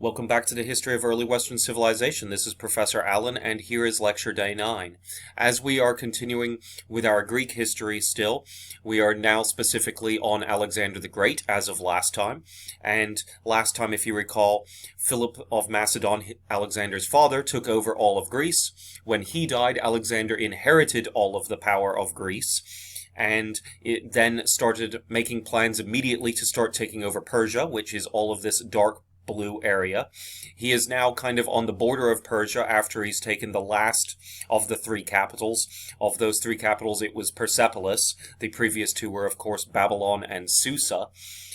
Welcome back to the History of Early Western Civilization. This is Professor Allen, and here is Lecture Day 9. As we are continuing with our Greek history still, we are now specifically on Alexander the Great, as of last time. And last time, if you recall, Philip of Macedon, Alexander's father, took over all of Greece. When he died, Alexander inherited all of the power of Greece. And it then started making plans immediately to start taking over Persia, which is all of this dark blue area. He is now kind of on the border of Persia after he's taken the last of the three capitals. Of those three capitals, it was Persepolis. The previous two were, of course, Babylon and Susa.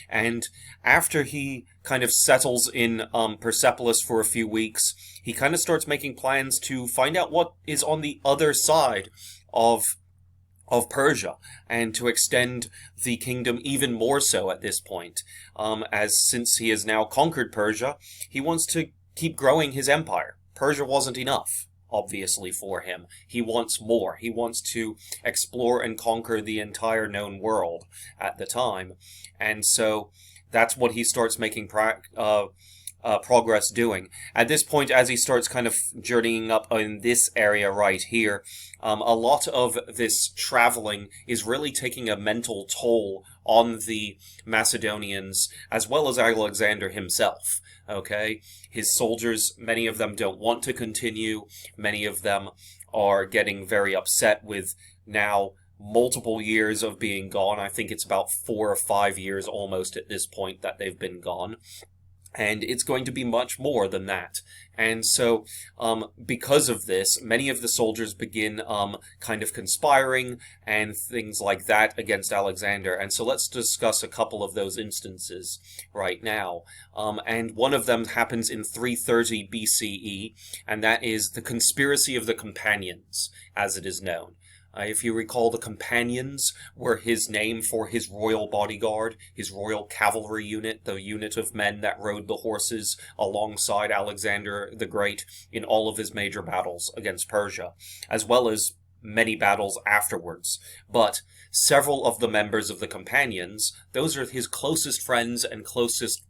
And after he kind of settles in Persepolis for a few weeks, he kind of starts making plans to find out what is on the other side of Persia, and to extend the kingdom even more so at this point, as since he has now conquered Persia, he wants to keep growing his empire. Persia wasn't enough, obviously, for him. He wants more. He wants to explore and conquer the entire known world at the time, and so that's what he starts making progress doing. At this point, as he starts kind of journeying up in this area right here, a lot of this traveling is really taking a mental toll on the Macedonians, as well as Alexander himself. Okay? His soldiers, many of them don't want to continue. Many of them are getting very upset with now multiple years of being gone. I think it's about 4 or 5 years almost at this point that they've been gone. And it's going to be much more than that. And so, because of this, many of the soldiers begin kind of conspiring and things like that against Alexander. And so let's discuss a couple of those instances right now. And one of them happens in 330 BCE, and that is the Conspiracy of the Companions, as it is known. If you recall, the Companions were his name for his royal bodyguard, his royal cavalry unit, the unit of men that rode the horses alongside Alexander the Great in all of his major battles against Persia, as well as many battles afterwards. But several of the members of the Companions, those are his closest friends and closest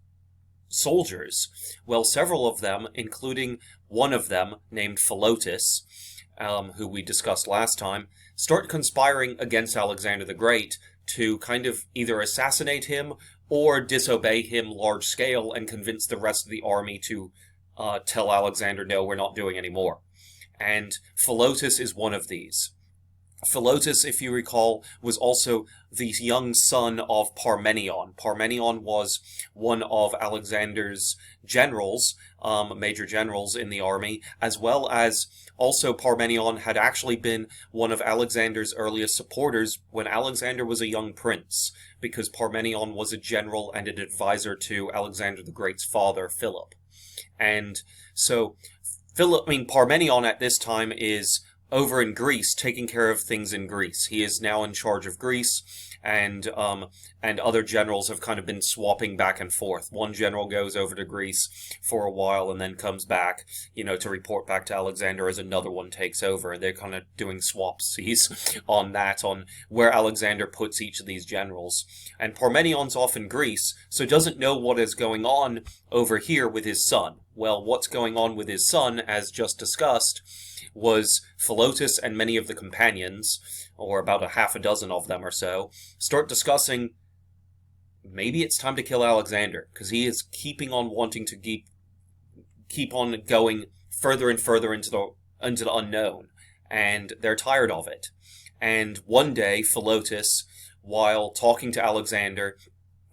soldiers. Well, several of them, including one of them named Philotas, who we discussed last time, start conspiring against Alexander the Great to kind of either assassinate him or disobey him large scale and convince the rest of the army to tell Alexander, no, we're not doing any more. And Philotas is one of these. Philotas, if you recall, was also the young son of Parmenion. Parmenion was one of Alexander's generals, major generals in the army, as well as also Parmenion had actually been one of Alexander's earliest supporters when Alexander was a young prince, because Parmenion was a general and an advisor to Alexander the Great's father, Philip. And so Parmenion at this time is over in Greece, taking care of things in Greece. He is now in charge of Greece, and other generals have kind of been swapping back and forth. One general goes over to Greece for a while and then comes back, to report back to Alexander as another one takes over. And they're kind of doing swapsies on where Alexander puts each of these generals. And Parmenion's off in Greece, so doesn't know what is going on over here with his son. Well, what's going on with his son, as just discussed, was Philotas and many of the companions, or about a half a dozen of them or so, start discussing maybe it's time to kill Alexander, because he is keeping on wanting to keep on going further and further into the unknown, and they're tired of it. And one day, Philotas, while talking to Alexander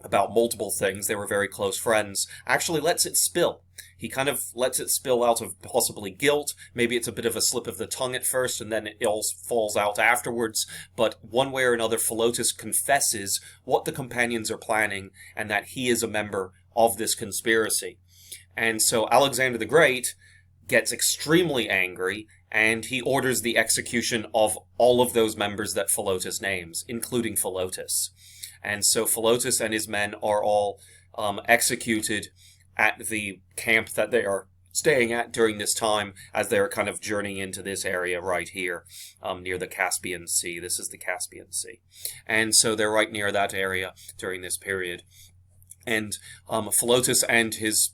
about multiple things, they were very close friends, actually lets it spill. He kind of lets it spill out of possibly guilt. Maybe it's a bit of a slip of the tongue at first, and then it all falls out afterwards. But one way or another, Philotas confesses what the companions are planning, and that he is a member of this conspiracy. And so Alexander the Great gets extremely angry, and he orders the execution of all of those members that Philotas names, including Philotas. And so Philotas and his men are all executed at the camp that they are staying at during this time, as they're kind of journeying into this area right here, near the Caspian Sea. This is the Caspian Sea. And so they're right near that area during this period. And Philotas and his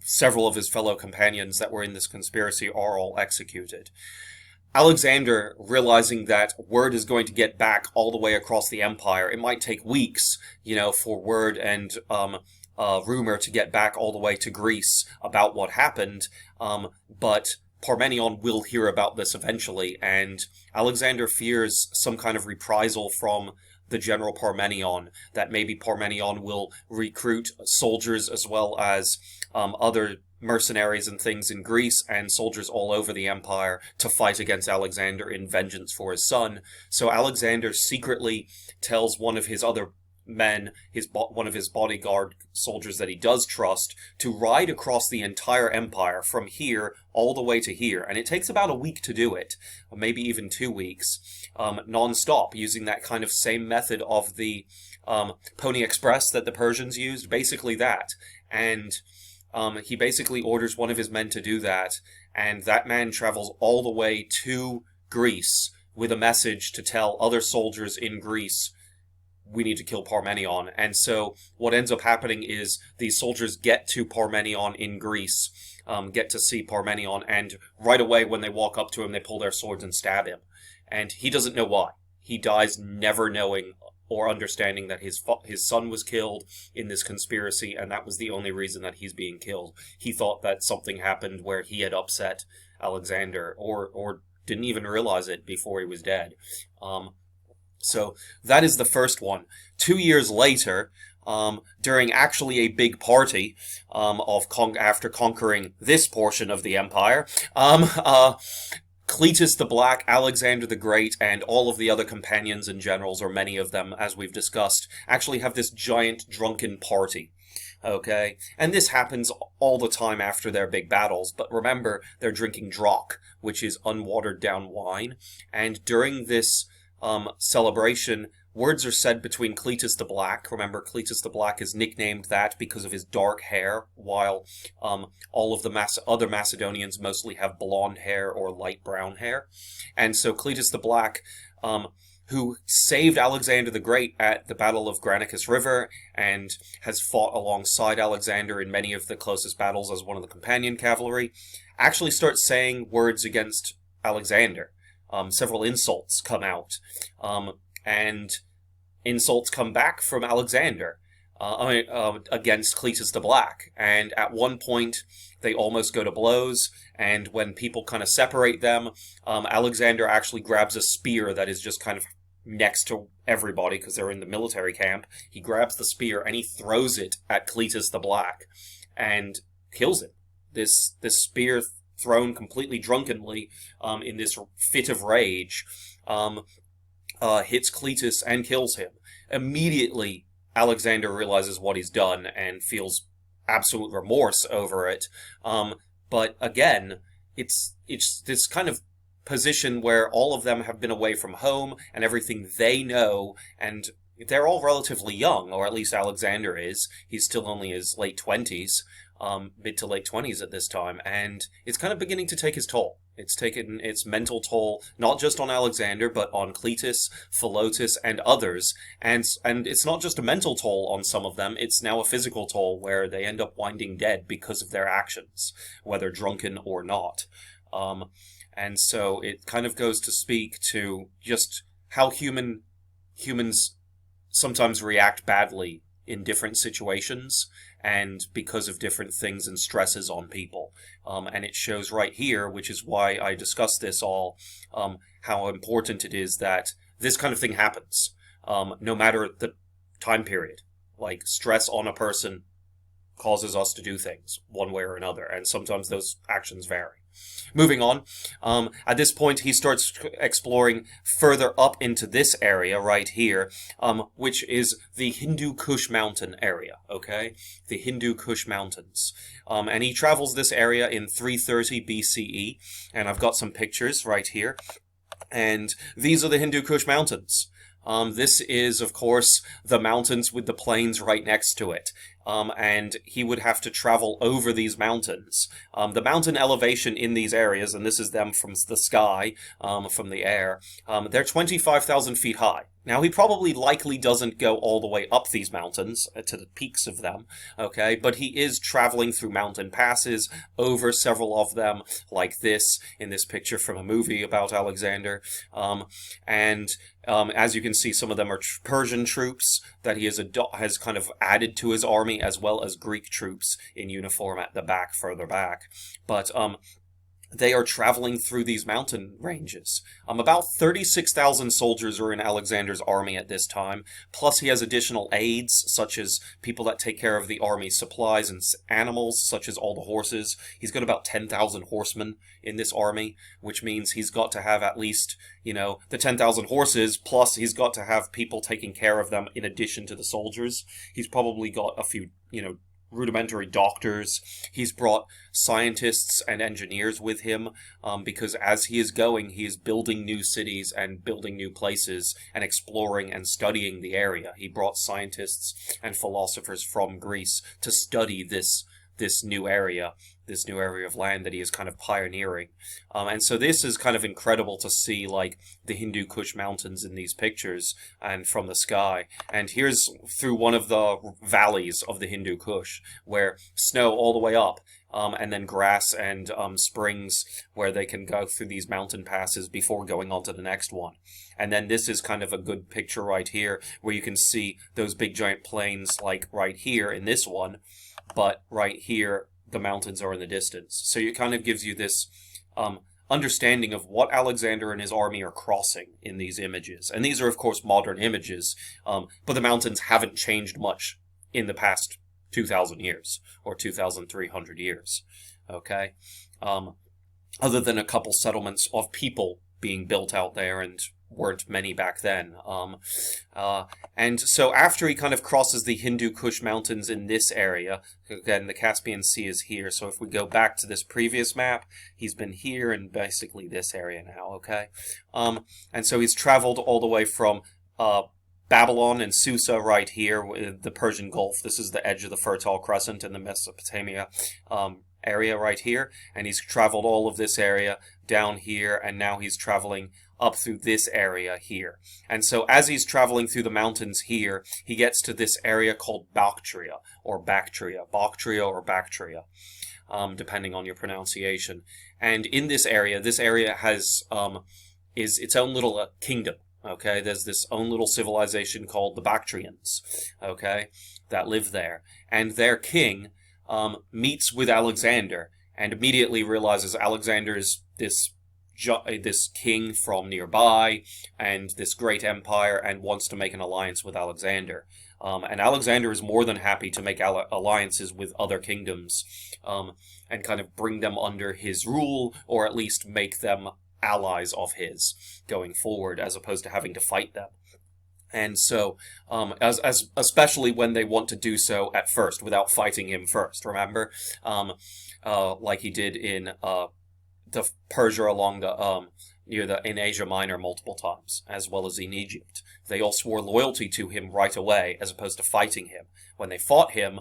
several of his fellow companions that were in this conspiracy are all executed. Alexander, realizing that word is going to get back all the way across the empire, it might take weeks, for word and rumor to get back all the way to Greece about what happened, but Parmenion will hear about this eventually, and Alexander fears some kind of reprisal from the general Parmenion, that maybe Parmenion will recruit soldiers as well as other mercenaries and things in Greece and soldiers all over the empire to fight against Alexander in vengeance for his son. So Alexander secretly tells one of his other men, one of his bodyguard soldiers that he does trust, to ride across the entire empire from here all the way to here. And it takes about a week to do it, or maybe even 2 weeks, non-stop, using that kind of same method of the Pony Express that the Persians used, basically that. And he basically orders one of his men to do that, and that man travels all the way to Greece with a message to tell other soldiers in Greece, we need to kill Parmenion. And so what ends up happening is these soldiers get to Parmenion in Greece, get to see Parmenion, and right away when they walk up to him, they pull their swords and stab him. And he doesn't know why. He dies never knowing or understanding that his son was killed in this conspiracy, and that was the only reason that he's being killed. He thought that something happened where he had upset Alexander, or didn't even realize it before he was dead. So that is the first one. 2 years later, during actually a big party after conquering this portion of the empire, Cletus the Black, Alexander the Great, and all of the other companions and generals, or many of them, as we've discussed, actually have this giant drunken party. Okay? And this happens all the time after their big battles, but remember, they're drinking Drock, which is unwatered down wine, and during this celebration, words are said between Cletus the Black. Remember, Cletus the Black is nicknamed that because of his dark hair, while all of the other Macedonians mostly have blonde hair or light brown hair. And so Cletus the Black, who saved Alexander the Great at the Battle of Granicus River and has fought alongside Alexander in many of the closest battles as one of the companion cavalry, actually starts saying words against Alexander. Several insults come out, and insults come back from Alexander against Cletus the Black. And at one point, they almost go to blows, and when people kind of separate them, Alexander actually grabs a spear that is just kind of next to everybody because they're in the military camp. He grabs the spear and he throws it at Cletus the Black and kills him. This spear thrown completely drunkenly in this fit of rage hits Cletus and kills him. Immediately, Alexander realizes what he's done and feels absolute remorse over it. But again, it's this kind of position where all of them have been away from home and everything they know, and they're all relatively young, or at least Alexander is. He's still only his late 20s. Mid to late 20s at this time, and it's kind of beginning to take its toll. It's taken its mental toll, not just on Alexander, but on Cletus, Philotas, and others. And it's not just a mental toll on some of them, it's now a physical toll where they end up winding dead because of their actions, whether drunken or not. And so it kind of goes to speak to just how humans sometimes react badly in different situations, and because of different things and stresses on people. And it shows right here, which is why I discussed this all, how important it is that this kind of thing happens, no matter the time period. Like, stress on a person causes us to do things one way or another, and sometimes those actions vary. Moving on, at this point he starts exploring further up into this area right here, which is the Hindu Kush mountain area, okay? The Hindu Kush mountains. And he travels this area in 330 BCE, and I've got some pictures right here. And these are the Hindu Kush mountains. This is, of course, the mountains with the plains right next to it. and he would have to travel over these mountains. The mountain elevation in these areas, and this is them from the sky, from the air, they're 25,000 feet high. Now, he probably likely doesn't go all the way up these mountains to the peaks of them, okay? But he is traveling through mountain passes, over several of them, like this, in this picture from a movie about Alexander. As you can see, some of them are Persian troops that he has kind of added to his army, as well as Greek troops in uniform at the back, further back. But they are traveling through these mountain ranges. About 36,000 soldiers are in Alexander's army at this time, plus he has additional aides, such as people that take care of the army's supplies, and animals, such as all the horses. He's got about 10,000 horsemen in this army, which means he's got to have at least, the 10,000 horses, plus he's got to have people taking care of them in addition to the soldiers. He's probably got a few, rudimentary doctors. He's brought scientists and engineers with him because as he is going, he is building new cities and building new places and exploring and studying the area. He brought scientists and philosophers from Greece to study this new area of land that he is kind of pioneering. And so this is kind of incredible to see, like, the Hindu Kush mountains in these pictures and from the sky. And here's through one of the valleys of the Hindu Kush, where snow all the way up, and then grass and springs where they can go through these mountain passes before going on to the next one. And then this is kind of a good picture right here, where you can see those big giant plains, like right here in this one, but right here, the mountains are in the distance. So it kind of gives you this understanding of what Alexander and his army are crossing in these images. And these are, of course, modern images, but the mountains haven't changed much in the past 2,000 years, or 2,300 years, okay? Other than a couple settlements of people being built out there, and weren't many back then. And so after he kind of crosses the Hindu Kush mountains in this area, again, the Caspian Sea is here, so if we go back to this previous map, he's been here in basically this area now, okay? And so he's traveled all the way from Babylon and Susa right here, with the Persian Gulf. This is the edge of the Fertile Crescent in the Mesopotamia area right here, and he's traveled all of this area down here, and now he's traveling up through this area here. And so as he's traveling through the mountains here, he gets to this area called Bactria, or Bactria, depending on your pronunciation. And in this area has is its own little kingdom. Okay, there's this own little civilization called the Bactrians, okay, that live there. And their king meets with Alexander and immediately realizes Alexander is this king from nearby and this great empire, and wants to make an alliance with Alexander. And Alexander is more than happy to make alliances with other kingdoms and kind of bring them under his rule, or at least make them allies of his going forward, as opposed to having to fight them. And so, as especially when they want to do so at first, without fighting him first, remember? Like he did in the Persia along the in Asia Minor multiple times, as well as in Egypt. They all swore loyalty to him right away, as opposed to fighting him. When they fought him,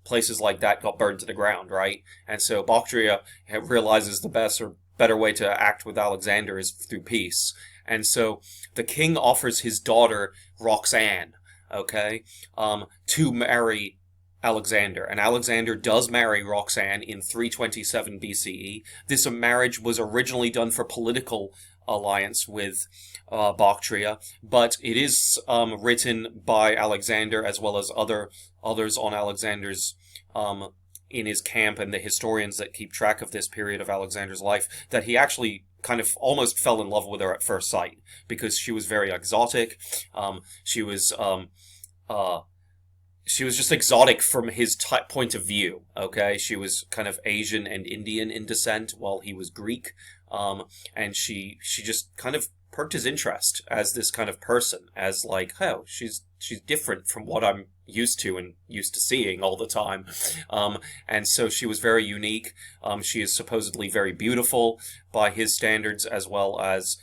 places like that got burned to the ground, right? And so Bactria realizes the best or better way to act with Alexander is through peace. And so the king offers his daughter Roxanne, okay, to marry Alexander. And Alexander does marry Roxanne in 327 BCE. This marriage was originally done for political alliance with Bactria, but it is written by Alexander, as well as others on Alexander's in his camp, and the historians that keep track of this period of Alexander's life, that he actually kind of almost fell in love with her at first sight, because she was very exotic. She was just exotic from his point of view, okay? She was kind of Asian and Indian in descent, while he was Greek. And she just kind of perked his interest as this kind of person, as like, oh, she's different from what I'm used to and used to seeing all the time. And so she was very unique. She is supposedly very beautiful by his standards, as well as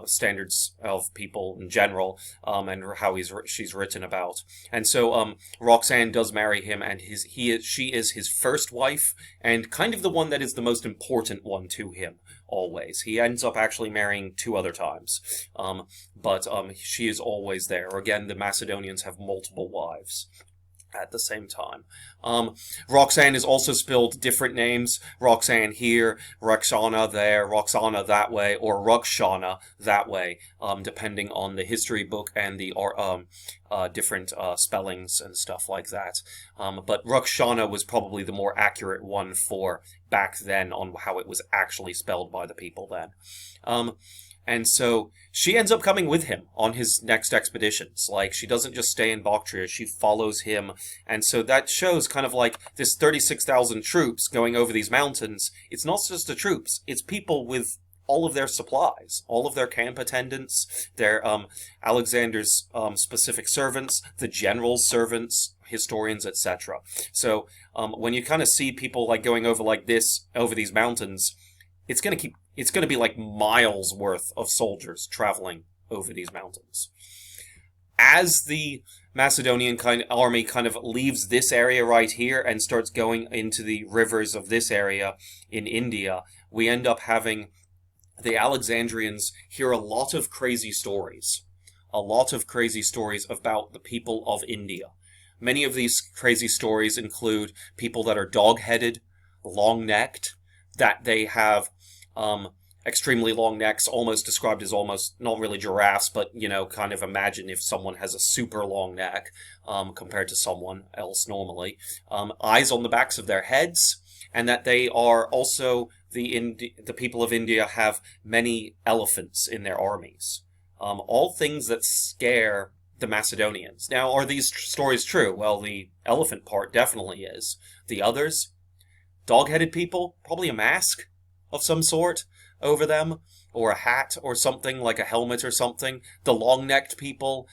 standards of people in general, and how she's written about. And so Roxanne does marry him, and she is his first wife, and kind of the one that is the most important one to him. Always. He ends up actually marrying 2 other times. But she is always there. Again, the Macedonians have multiple wives at the same time. Roxanne is also spelled different names. Roxanne here, Roxana there, Roxana that way, or Ruxana that way, depending on the history book and the different spellings and stuff like that. But Ruxana was probably the more accurate one for back then on how it was actually spelled by the people then. And so she ends up coming with him on his next expeditions. Like, she doesn't just stay in Bactria, she follows him. And so that shows kind of like this 36,000 troops going over these mountains. It's not just the troops, it's people with all of their supplies, all of their camp attendants, their Alexander's specific servants, the general's servants, historians, etc. So when you kind of see people like going over like this, over these mountains, it's going to be like miles worth of soldiers traveling over these mountains. As the Macedonian army kind of leaves this area right here and starts going into the rivers of this area in India, we end up having the Alexandrians hear a lot of crazy stories. A lot of crazy stories about the people of India. Many of these crazy stories include people that are dog-headed, long-necked, that they have extremely long necks, almost described as almost, not really giraffes, but, you know, kind of imagine if someone has a super long neck compared to someone else normally. Eyes on the backs of their heads, and that they are also, the people of India have many elephants in their armies. All things that scare the Macedonians. Now, are these stories true? Well, the elephant part definitely is. The others? Dog-headed people? Probably a mask of some sort over them, or a hat or something, like a helmet or something. The long-necked people,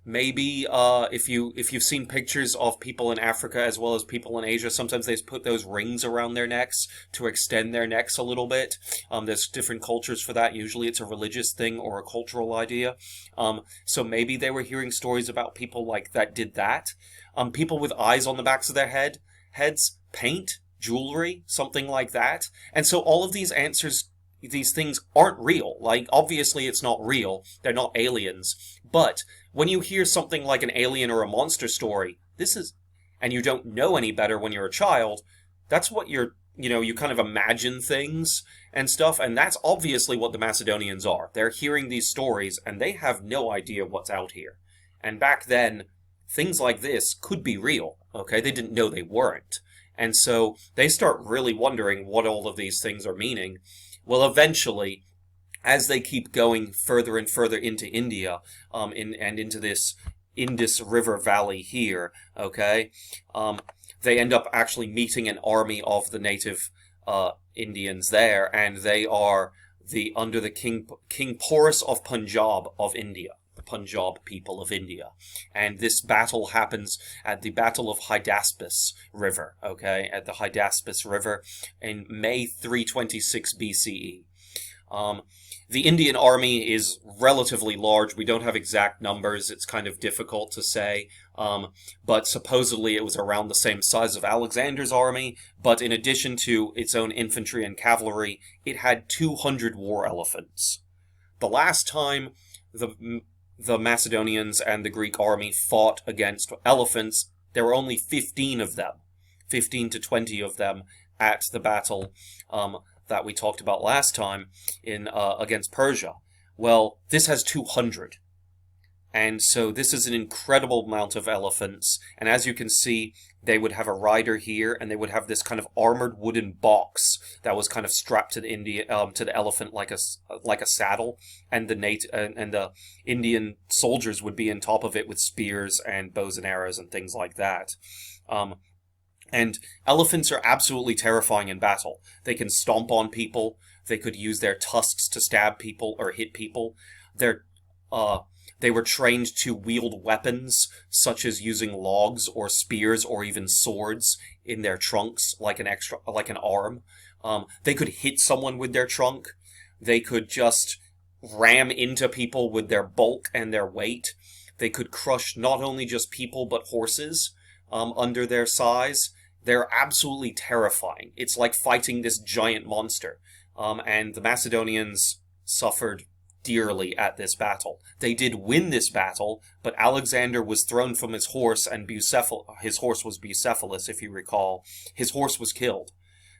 maybe if you've seen pictures of people in Africa as well as people in Asia, sometimes they put those rings around their necks to extend their necks a little bit. There's different cultures for that. Usually it's a religious thing or a cultural idea. So maybe they were hearing stories about people like that did that. People with eyes on the backs of their heads, paint, jewelry, something like that. And so all of these answers, these things aren't real. Like, obviously it's not real. They're not aliens. But when you hear something like an alien or a monster story, and you don't know any better when you're a child, that's what you kind of imagine things and stuff, and that's obviously what the Macedonians are. They're hearing these stories, and they have no idea what's out here. And back then, things like this could be real, okay? They didn't know they weren't. And so they start really wondering what all of these things are meaning. Well, eventually, as they keep going further and further into India, and into this Indus River Valley here, okay, they end up actually meeting an army of the native Indians there, and they are under the King Porus of Punjab of India. The Punjab people of India. And this battle happens at the Battle of Hydaspes River, okay, at the Hydaspes River in May 326 BCE. The Indian army is relatively large. We don't have exact numbers. It's kind of difficult to say. But supposedly it was around the same size of Alexander's army. But in addition to its own infantry and cavalry, it had 200 war elephants. The last time the Macedonians and the Greek army fought against elephants, there were only 15 of them. 15 to 20 of them at the battle that we talked about last time against Persia. Well, this has 200. And so this is an incredible amount of elephants. And as you can see, they would have a rider here, and they would have this kind of armored wooden box that was kind of strapped to the elephant like a saddle, and the Indian soldiers would be on top of it with spears and bows and arrows and things like that. And elephants are absolutely terrifying in battle. They can stomp on people. They could use their tusks to stab people or hit people. They were trained to wield weapons, such as using logs or spears or even swords in their trunks, like an arm. They could hit someone with their trunk. They could just ram into people with their bulk and their weight. They could crush not only just people, but horses under their size. They're absolutely terrifying. It's like fighting this giant monster. And the Macedonians suffered dearly at this battle. They did win this battle, but Alexander was thrown from his horse, and his horse was Bucephalus, if you recall. His horse was killed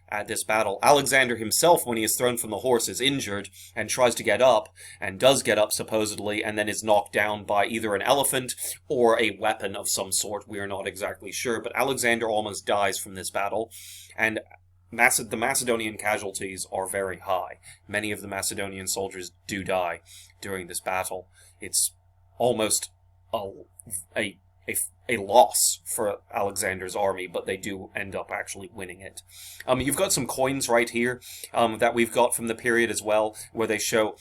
at this battle. Alexander himself, when he is thrown from the horse, is injured and tries to get up, and does get up supposedly, and then is knocked down by either an elephant or a weapon of some sort. We are not exactly sure, but Alexander almost dies from this battle, and the Macedonian casualties are very high. Many of the Macedonian soldiers do die during this battle. It's almost a loss for Alexander's army, but they do end up actually winning it. You've got some coins right here that we've got from the period as well, where they show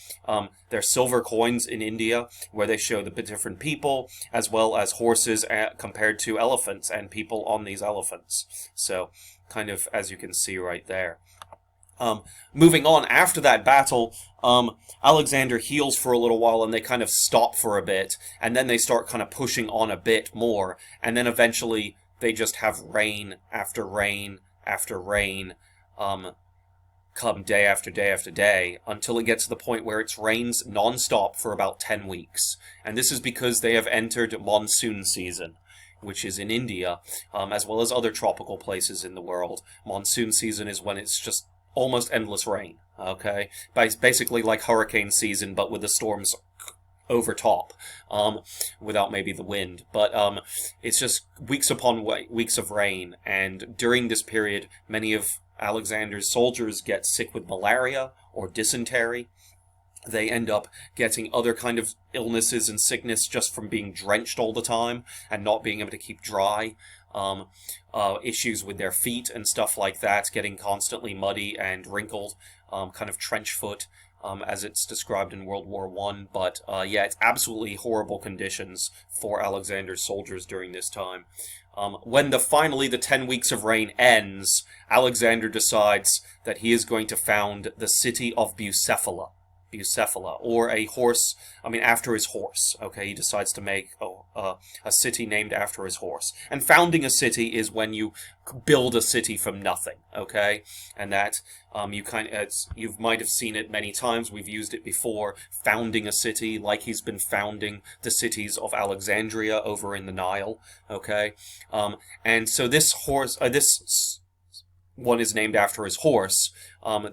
their silver coins in India, where they show the different people, as well as horses compared to elephants and people on these elephants. So, kind of as you can see right there. Moving on, after that battle, Alexander heals for a little while, and they kind of stop for a bit, and then they start kind of pushing on a bit more, and then eventually they just have rain after rain after rain come day after day after day, until it gets to the point where it rains non-stop for about 10 weeks. And this is because they have entered monsoon season, which is in India, as well as other tropical places in the world. Monsoon season is when it's just almost endless rain, okay? Basically like hurricane season, but with the storms over top, without maybe the wind. But it's just weeks upon weeks of rain, and during this period, many of Alexander's soldiers get sick with malaria or dysentery. They end up getting other kind of illnesses and sickness just from being drenched all the time and not being able to keep dry. Issues with their feet and stuff like that, getting constantly muddy and wrinkled, kind of trench foot, as it's described in World War I. But yeah, it's absolutely horrible conditions for Alexander's soldiers during this time. When finally the 10 weeks of rain ends, Alexander decides that he is going to found the city of Bucephala, or a horse, after his horse, okay? He decides to make a city named after his horse. And founding a city is when you build a city from nothing, okay? And that, you might have seen it many times, we've used it before, founding a city, like he's been founding the cities of Alexandria over in the Nile, okay? And so this horse, this one is named after his horse.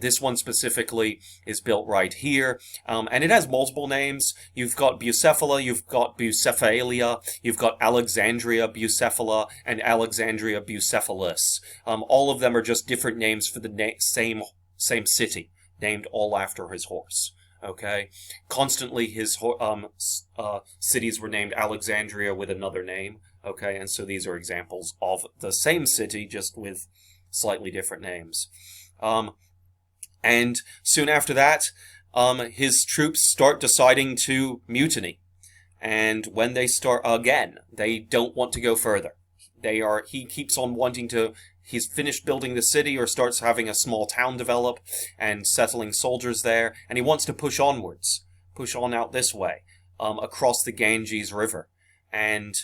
This one specifically is built right here, and it has multiple names. You've got Bucephala, you've got Bucephalia, you've got Alexandria Bucephala, and Alexandria Bucephalus. All of them are just different names for the same city, named all after his horse. Okay, constantly his cities were named Alexandria with another name. Okay, and so these are examples of the same city, just with slightly different names. And soon after that, his troops start deciding to mutiny. And when they start again, they don't want to go further. He keeps on wanting to, he's finished building the city or starts having a small town develop and settling soldiers there, and he wants to push onwards, push on out this way, across the Ganges River. And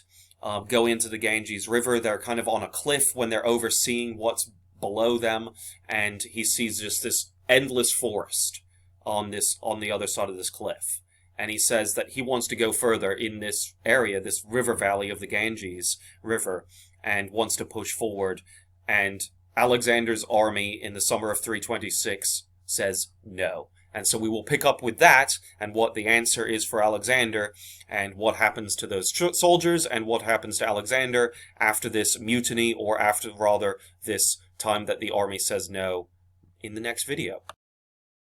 go into the Ganges River. They're kind of on a cliff when they're overseeing what's below them, and he sees just this endless forest on the other side of this cliff. And he says that he wants to go further in this area, this river valley of the Ganges River, and wants to push forward. And Alexander's army in the summer of 326 says no. And so we will pick up with that, and what the answer is for Alexander, and what happens to those soldiers, and what happens to Alexander after this mutiny, or after, rather, this time that the army says no, in the next video.